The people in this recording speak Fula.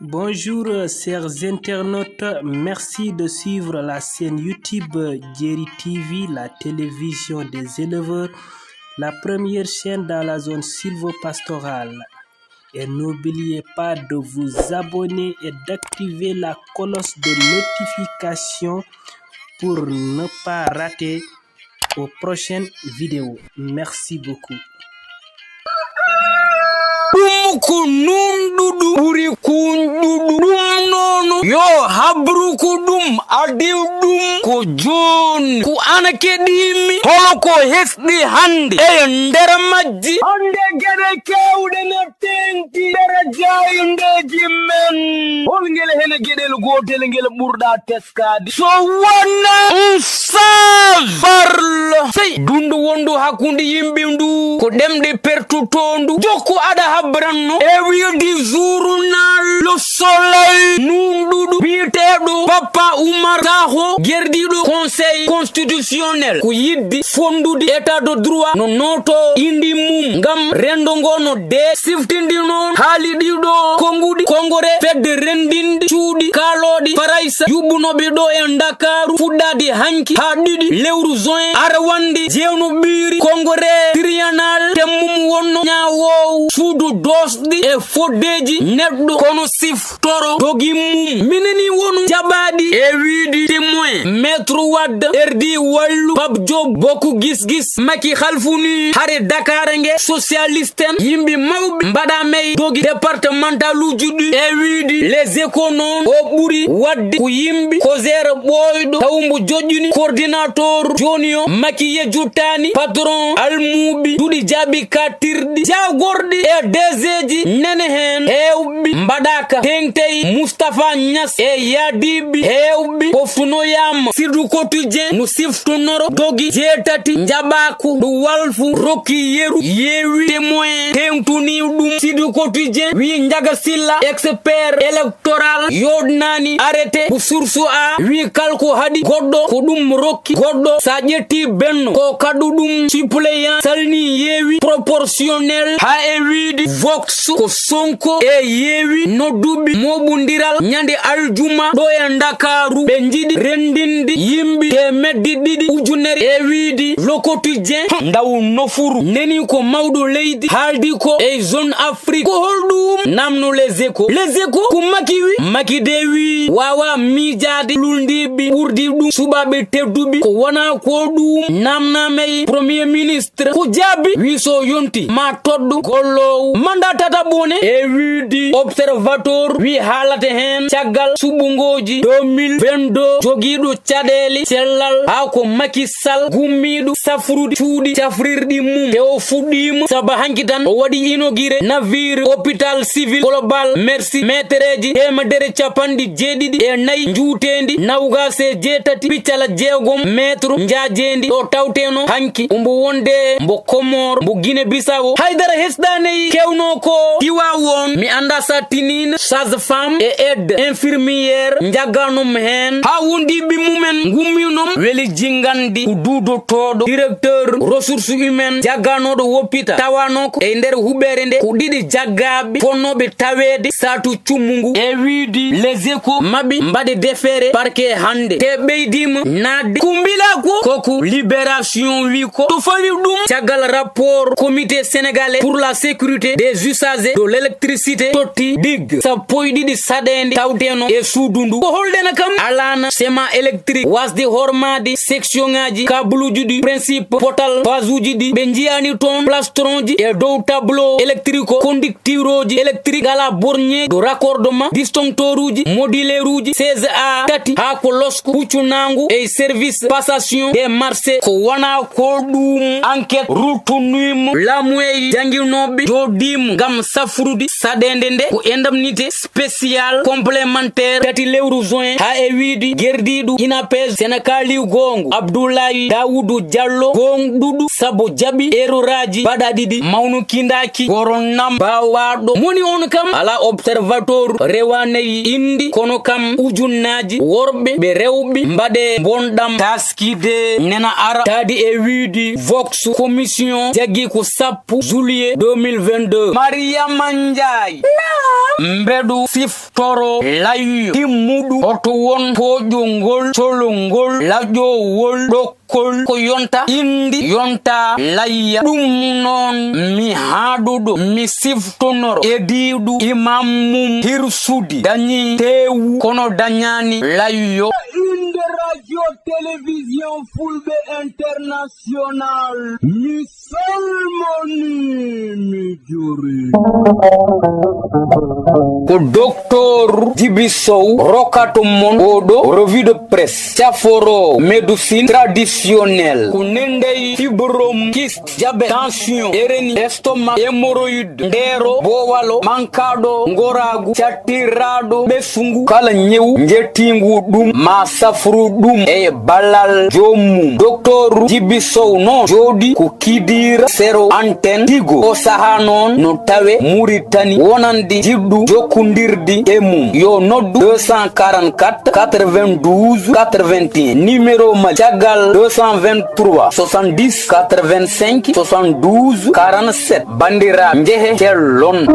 Bonjour chers internautes, merci de suivre la chaîne YouTube Ngory TV, la télévision des éleveurs, la première chaîne dans la zone sylvopastorale. Et n'oubliez pas de vous abonner et d'activer la cloche de notification pour ne pas rater aux prochaines vidéos. Merci beaucoup. Yo habru kudum adiudum ko jon ku anakedimi holo ko hesdi hande e ndera majji hande gere kewde na tenti dara jayunde jimmen hol ngel hene gedel gotel ngel burda teskadi so wonna barlo sey dundu wondu hakunde yimbe ndu ko demde pertutondu jokku ada habranno e wiidi journal le soleil nundudu biteɗo Papa Oumar Sakho gerdiɗo conseil constitutionnel ko yiddi fondude état de droit no noto indi mum ngam rendo ngono de siftindi noon haali ɗiɗo konguɗi kongore fedde rendinde cuuɗi kaloɗi faraysa yuɓɓunoɓe ɗo e Dakaru fuɗɗade hanki ha ɗiɗi lewru juin ara wandi jewno ɓiiri kongore triennal temmum wonno ñawow suudu dosɗi e foddeji neɗɗo kono siftoro dogi mum mineni wonu jaɓaɗi e wiidi témoin maître Wade erdi wallu Abou Diop bokku gis maki halfuni hare Dakar nge socialiste en yimɓe mawɓe mbaɗa may dogi départemental uji ɗi e wiidi les économes o ɓuri wadde ko yimɓe ko zére ɓoyɗo tawmbo joƴƴini coordinateur joni o maki yejjuttani patron almuɓi duɗi jaaɓi katirɗi jagorɗi e DG ji nene hen hewɓe mbaɗaka tengtey Moustapha Niass e yadiɓe hewɓe poftunoyama sirdu quotidien no siftunoro dogi jeetati jaɓaku ɗo walfu rokki yeru yewi témoin tengtuni ɗum sirdu quotidien wi Ndiaga Sylla expert électoral yoɗnani arrêté ko source a wi kalko haɗi goɗɗo ko ɗum rokki goɗɗo sa ƴetti benno ko kadu ɗum suppléant salni yewi proportionnel ha e wiidi vox ko Sonko e yewi nodduɓe moɓodiral ñande aljuma ɗo e Dakaru ɓe jiɗi rendinde yimɓe temedde ɗiɗi ujunere e wiidi le quotidien ndaw nofuru neni ko mawɗo leydi haaldi ko e zone Afrique ko holɗum namno les échos ko maki wi maki de wi wawa miijade lulndiɓe ɓurdi ɗum suɓaɓe tedduɓe ko wona ko ɗum namnamay premier ministre ko jaabi wi so yonti ma toɗɗo gollowo manda tata bone e wiidi observateur wi haalata hen caggal suɓugoji 2022 jogiiɗo caɗele sellal ha ko Macky Sall gummiɗo safrude cuuɗi cafrirɗi mum te o fuɗɗima saba hanki tan o waɗi inauguré navire hôpital civil global merci métreji temedere capanɗe jeeɗiɗi e nayyi juutendi nawgas e jeetati piccala jeegom métre jaajendi ɗo tawteno hanki ombo wonde mbo Comore mbo Guinée Bissau haydara hesɗaneyi kewno ko Tiwawon mi anda sa tinina sage-femme e aide infirmière jagganom hen ha wondiɓe mumen gumminom weli jingandi ko dudotoɗo directeur ressources humaines jagganoɗo woppita tawanoko e nder huɓere nde ko ɗiɗi jaggaɓe fonnoɓe tawede satu cummungu e wiidi les échos maɓi mbaɗe déféré parquet hande te ɓeydima nadde ko mbila koko libération wi ko to fawi ɗum caggal rapport comité sénégalais pour la sécurité des usagers de l'électricité totti dig sappo e ɗiɗi saɗede tawteno e suudu ndu ko holdena kam alana schéma électrique wasde hormade section ngaji kabluji ɗi principe potal phase uji ɗi ɓe jiyani toon plastron ji e dow tableau électrique conducteur uji électrique ala borgne do raccordement disjoncteur uji modulaire uji 16A tati ha ko losku huccunagu e service passation des marchés ko wona ko ɗum enquête rutunima lamueyi janginoɓe jodima ngam safrude saɗede nde ko indemnité spécial complémentaire tati lewru juin ha e wiidi gerdiɗo INAPES sénégali gongo Abdoulaye Daoudou Diallo gonɗuɗo sabo jaɓi eroraji baɗa ɗiɗi mawnukindaki goronam bawaɗo moni on kam ala observateur rewaneyi indi kono kam ujunnaji worɓe ɓe rewɓe mbaɗe bonɗam taskide nena ara tadi e wiidi vox commission jaggi ko 10 juillet 2022 Mariama Ndiaye mbedu siftoro layu timmudu oto won tojongol solongol lajowol dokkol ko yonta indi yonta layya dum non mi hadudo mi siftonoro edidu imamum hirsudi dani tewu kono danyani layu inde radio télévision fulbe international mi salmoni mi juri ko docteur Dibisow rokato mon odo revue de presse chaforo médecine traditionnelle ko nendey fibrom kyste diabète tension hernie estomac hémorroïde ndero bowalo mankado ngoragu chatirado besungu kala nyewu njetingu dum ma safru dum e balal jomu docteur Dibisow no jodi ko kidira zero antenne tigo o sahanon no tawe Mauritanie wonandi jiddu jokundirdi e mum yo noddu 244 92 81 numéro ma jagal 223 70 85 72 47 bandira njehe tellon